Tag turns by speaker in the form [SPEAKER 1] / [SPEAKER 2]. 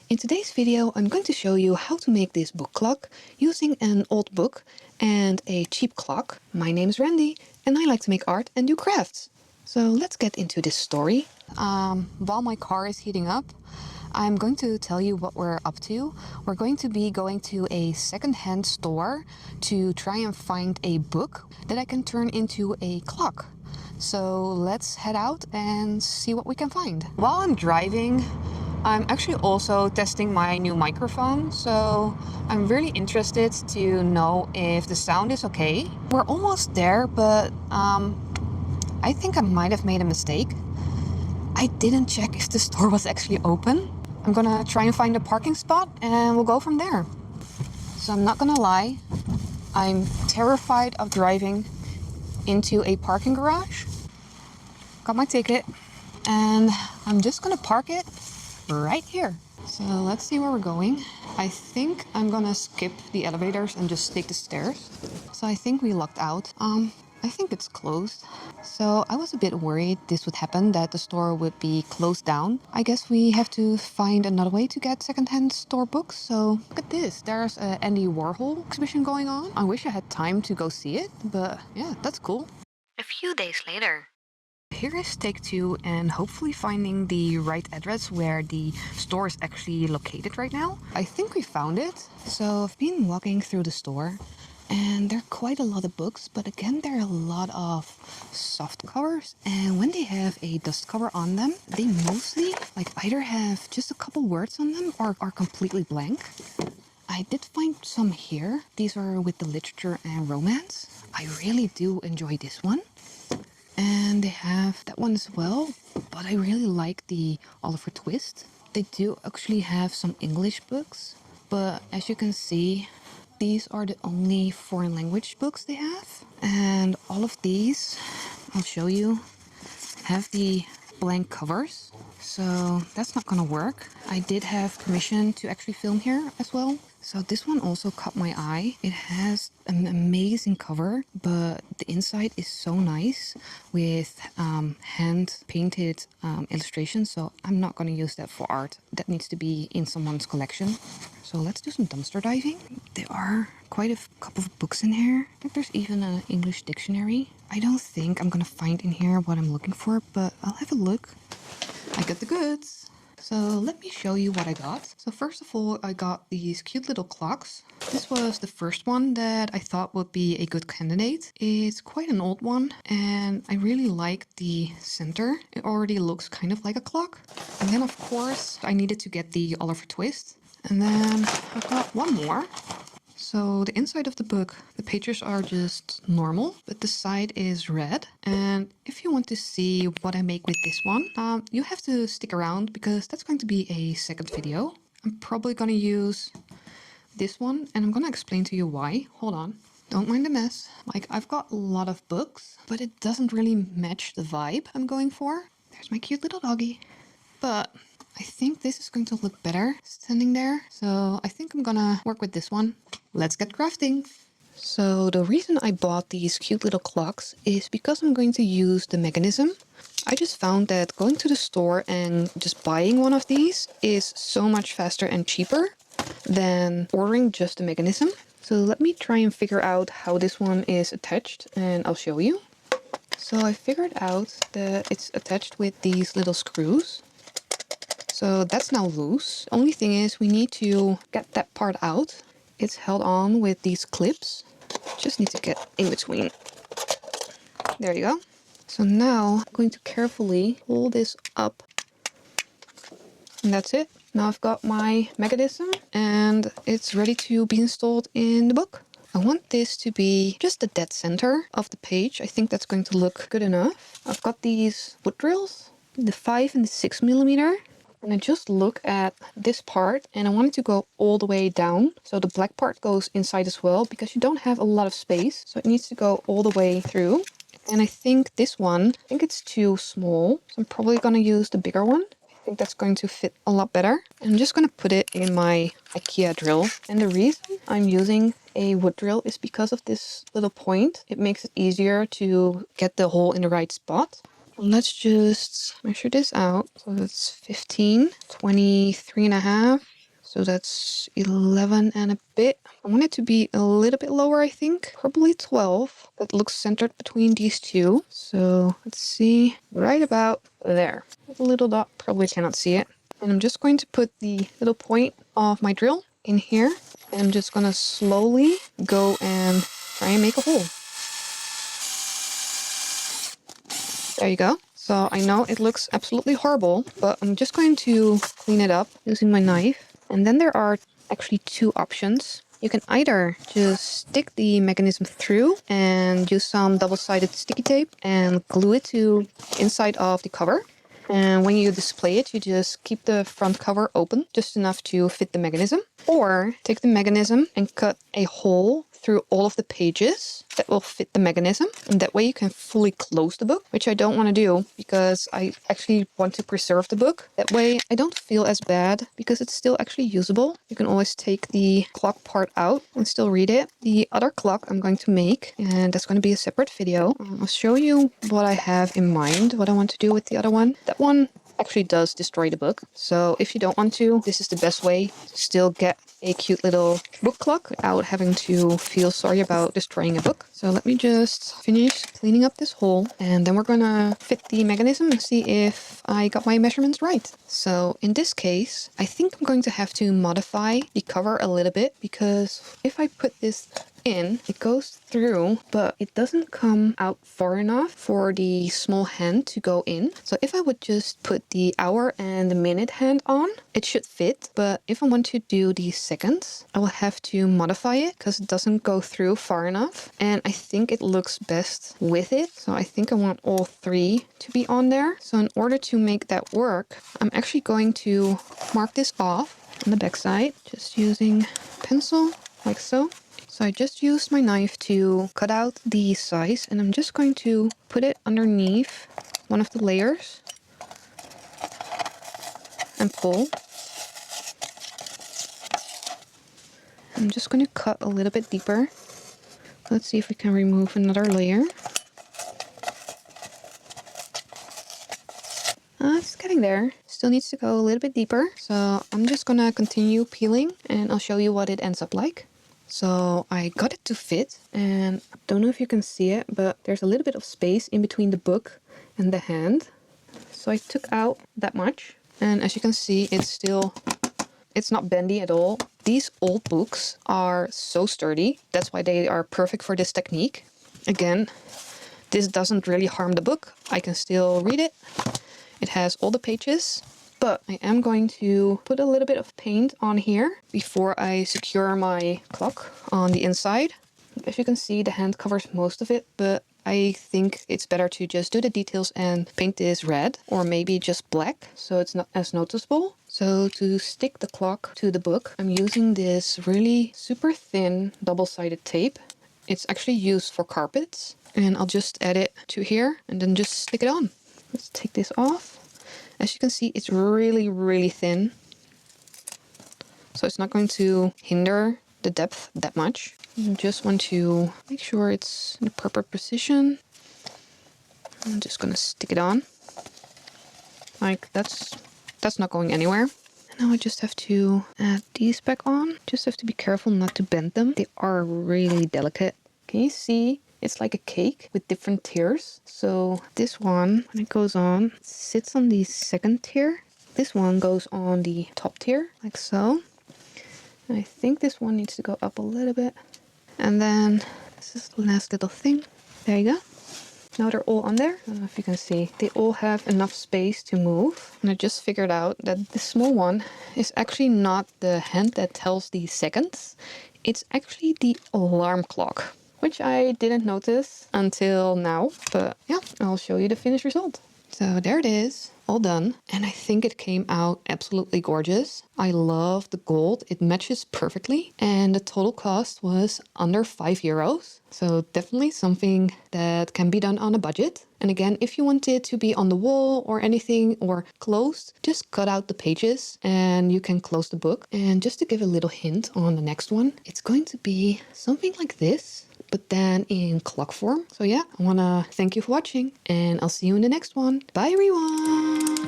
[SPEAKER 1] In today's video, I'm going to show you how to make this book clock using an old book and a cheap clock. My name is Randy and I like to make art and do crafts. So let's get into this story. While my car is heating up, I'm going to tell you what we're up to. We're going to be going to a secondhand store to try and find a book that I can turn into a clock. So let's head out and see what we can find. While I'm driving, I'm actually also testing my new microphone, so I'm really interested to know if the sound is okay. We're almost there, but I think I might have made a mistake. I didn't check if the store was actually open. I'm gonna try and find a parking spot and we'll go from there. So I'm not gonna lie, I'm terrified of driving into a parking garage. Got my ticket and I'm just gonna park it right here. So let's see where we're going. I think I'm gonna skip the elevators and just take the stairs. So I think we lucked out. I think it's closed. So I was a bit worried this would happen, that the store would be closed down. I guess we have to find another way to get secondhand store books. So look at this, there's an Andy Warhol exhibition going on. I wish I had time to go see it, but yeah, that's cool. A few days later. Here is take two and hopefully finding the right address where the store is actually located right now. I think we found it. So I've been walking through the store and there are quite a lot of books, but again there are a lot of soft covers, and when they have a dust cover on them, they mostly either have just a couple words on them or are completely blank. I did find some here. These are with the literature and romance. I really do enjoy this one. And they have that one as well, but I really like the Oliver Twist. They do actually have some English books, but as you can see, these are the only foreign language books they have. And all of these, I'll show you, have the blank covers. So that's not gonna work. I did have permission to actually film here as well. So this one also caught my eye. It has an amazing cover, but the inside is so nice with hand painted illustrations. So I'm not gonna use that for art. That needs to be in someone's collection. So let's do some dumpster diving. There are quite a couple of books in here. I think there's even an English dictionary. I don't think I'm gonna find in here what I'm looking for, but I'll have a look. I got the goods. So let me show you what I got. So first of all, I got these cute little clocks. This was the first one that I thought would be a good candidate. It's quite an old one and I really like the center. It already looks kind of like a clock. And then of course I needed to get the Oliver Twist. And then I've got one more. So the inside of the book, the pages are just normal, but the side is red. And if you want to see what I make with this one, you have to stick around because that's going to be a second video. I'm probably going to use this one and I'm going to explain to you why. Hold on. Don't mind the mess. I've got a lot of books, but it doesn't really match the vibe I'm going for. There's my cute little doggy. But I think this is going to look better standing there. So I think I'm gonna work with this one. Let's get crafting. So the reason I bought these cute little clocks is because I'm going to use the mechanism. I just found that going to the store and just buying one of these is so much faster and cheaper than ordering just the mechanism. So let me try and figure out how this one is attached and I'll show you. So I figured out that it's attached with these little screws. So that's now loose. Only thing is we need to get that part out. It's held on with these clips. Just need to get in between. There you go. So now I'm going to carefully pull this up. And that's it. Now I've got my mechanism and it's ready to be installed in the book. I want this to be just the dead center of the page. I think that's going to look good enough. I've got these wood drills, the 5 and the 6 millimeter. And I just look at this part and I want it to go all the way down. So the black part goes inside as well because you don't have a lot of space. So it needs to go all the way through. And I think this one, I think it's too small. So I'm probably going to use the bigger one. I think that's going to fit a lot better. I'm just going to put it in my IKEA drill. And the reason I'm using a wood drill is because of this little point. It makes it easier to get the hole in the right spot. Let's just measure this out. So it's 15, 23 and a half, So that's 11 and a bit. I want it to be a little bit lower, I think. Probably 12. That looks centered between these two. So let's see. Right about there. The little dot, probably cannot see it. And I'm just going to put the little point of my drill in here. And I'm just going to slowly go and try and make a hole. There you go. So I know it looks absolutely horrible, but I'm just going to clean it up using my knife. And then there are actually two options. You can either just stick the mechanism through and use some double-sided sticky tape and glue it to the inside of the cover. And when you display it, you just keep the front cover open, just enough to fit the mechanism. Or take the mechanism and cut a hole through all of the pages that will fit the mechanism. And that way you can fully close the book, which I don't want to do because I actually want to preserve the book. That way I don't feel as bad because it's still actually usable. You can always take the clock part out and still read it. The other clock I'm going to make, and that's going to be a separate video. I'll show you what I have in mind, what I want to do with the other one. That one actually does destroy the book. So if you don't want to, this is the best way to still get a cute little book clock without having to feel sorry about destroying a book. So let me just finish cleaning up this hole, and then we're gonna fit the mechanism and see if I got my measurements right. So in this case, I think I'm going to have to modify the cover a little bit, because if I put this in, it goes through, but it doesn't come out far enough for the small hand to go in. So if I would just put the hour and the minute hand on, it should fit. But if I want to do the seconds, I will have to modify it because it doesn't go through far enough. And I think it looks best with it. So I think I want all three to be on there. So in order to make that work, I'm actually going to mark this off on the back side, just using a pencil like so. So I just used my knife to cut out the size, and I'm just going to put it underneath one of the layers and pull. I'm just going to cut a little bit deeper. Let's see if we can remove another layer. It's getting there. Still needs to go a little bit deeper. So I'm just going to continue peeling, and I'll show you what it ends up like. So I got it to fit, and I don't know if you can see it, but there's a little bit of space in between the book and the hand. So I took out that much, and as you can see, it's not bendy at all. These old books are so sturdy. That's why they are perfect for this technique. Again, this doesn't really harm the book. I can still read it. It has all the pages. But I am going to put a little bit of paint on here before I secure my clock on the inside. As you can see, the hand covers most of it, but I think it's better to just do the details and paint this red, or maybe just black, so it's not as noticeable. So to stick the clock to the book, I'm using this really super thin double-sided tape. It's actually used for carpets, and I'll just add it to here and then just stick it on. Let's take this off. As you can see, it's really, really thin. So it's not going to hinder the depth that much. You just want to make sure it's in the proper position. I'm just going to stick it on. Like that's not going anywhere. And now I just have to add these back on. Just have to be careful not to bend them. They are really delicate. Can you see? It's like a cake with different tiers. So this one, when it goes on, it sits on the second tier. This one goes on the top tier, like so. And I think this one needs to go up a little bit. And then this is the last little thing. There you go. Now they're all on there. I don't know if you can see. They all have enough space to move. And I just figured out that the small one is actually not the hand that tells the seconds. It's actually the alarm clock, which I didn't notice until now, but yeah, I'll show you the finished result. So there it is, all done. And I think it came out absolutely gorgeous. I love the gold, it matches perfectly. And the total cost was under €5. So definitely something that can be done on a budget. And again, if you want it to be on the wall or anything or closed, just cut out the pages and you can close the book. And just to give a little hint on the next one, it's going to be something like this, but then in clock form. So yeah, I want to thank you for watching, and I'll see you in the next one. Bye everyone!